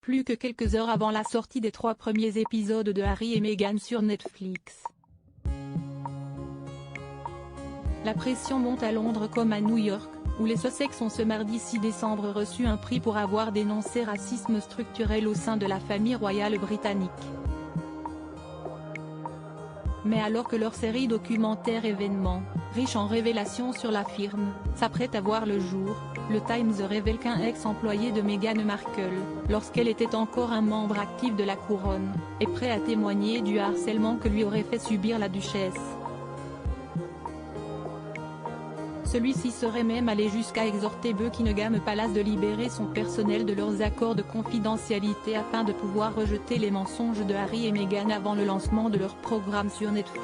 plus que quelques heures avant la sortie des 3 premiers épisodes de Harry et Meghan sur Netflix. La pression monte à Londres comme à New York, où les Sussex ont ce mardi 6 décembre reçu un prix pour avoir dénoncé racisme structurel au sein de la famille royale britannique. Mais alors que leur série documentaire événement, riche en révélations sur la firme, s'apprête à voir le jour, le Times révèle qu'un ex-employé de Meghan Markle, lorsqu'elle était encore un membre actif de la couronne, est prêt à témoigner du harcèlement que lui aurait fait subir la duchesse. Celui-ci serait même allé jusqu'à exhorter Buckingham Palace de libérer son personnel de leurs accords de confidentialité afin de pouvoir rejeter les mensonges de Harry et Meghan avant le lancement de leur programme sur Netflix.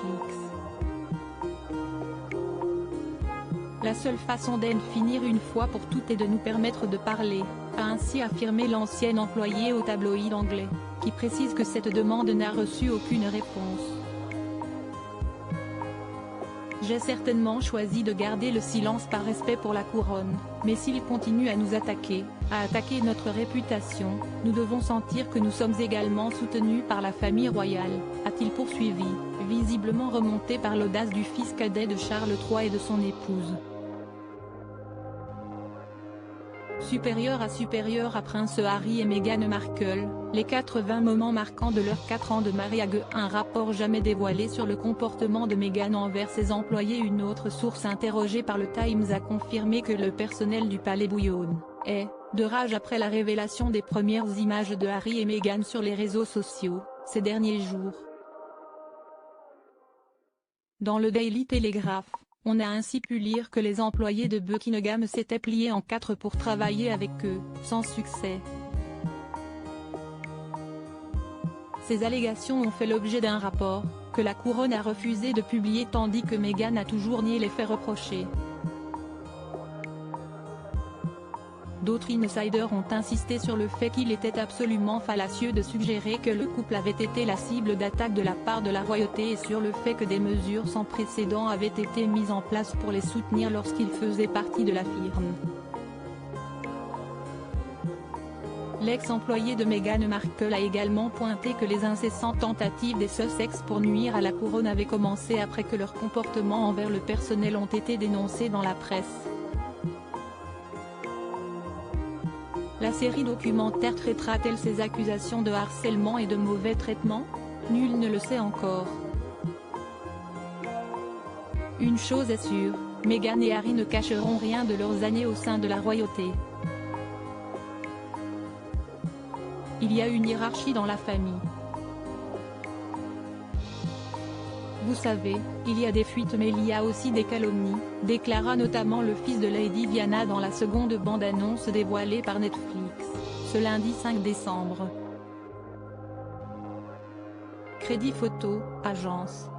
La seule façon d'en finir une fois pour toutes est de nous permettre de parler, a ainsi affirmé l'ancien employé au tabloïd anglais, qui précise que cette demande n'a reçu aucune réponse. J'ai certainement choisi de garder le silence par respect pour la couronne, mais s'ils continuent à nous attaquer, à attaquer notre réputation, nous devons sentir que nous sommes également soutenus par la famille royale, a-t-il poursuivi, visiblement remonté par l'audace du fils cadet de Charles III et de son épouse. Supérieur à Prince Harry et Meghan Markle, les 80 moments marquants de leurs 4 ans de mariage. Un rapport jamais dévoilé sur le comportement de Meghan envers ses employés. Une autre source interrogée par le Times a confirmé que le personnel du palais bouillonne, de rage après la révélation des premières images de Harry et Meghan sur les réseaux sociaux, ces derniers jours. Dans le Daily Telegraph, on a ainsi pu lire que les employés de Buckingham s'étaient pliés en 4 pour travailler avec eux, sans succès. Ces allégations ont fait l'objet d'un rapport, que la couronne a refusé de publier tandis que Meghan a toujours nié les faits reprochés. D'autres insiders ont insisté sur le fait qu'il était absolument fallacieux de suggérer que le couple avait été la cible d'attaques de la part de la royauté et sur le fait que des mesures sans précédent avaient été mises en place pour les soutenir lorsqu'ils faisaient partie de la firme. L'ex-employé de Meghan Markle a également pointé que les incessantes tentatives des Sussex pour nuire à la couronne avaient commencé après que leur comportement envers le personnel ont été dénoncés dans la presse. La série documentaire traitera-t-elle ces accusations de harcèlement et de mauvais traitement? Nul ne le sait encore. Une chose est sûre, Meghan et Harry ne cacheront rien de leurs années au sein de la royauté. Il y a une hiérarchie dans la famille. Vous savez, il y a des fuites mais il y a aussi des calomnies, déclara notamment le fils de Lady Diana dans la seconde bande-annonce dévoilée par Netflix, ce lundi 5 décembre. Crédit photo, agence.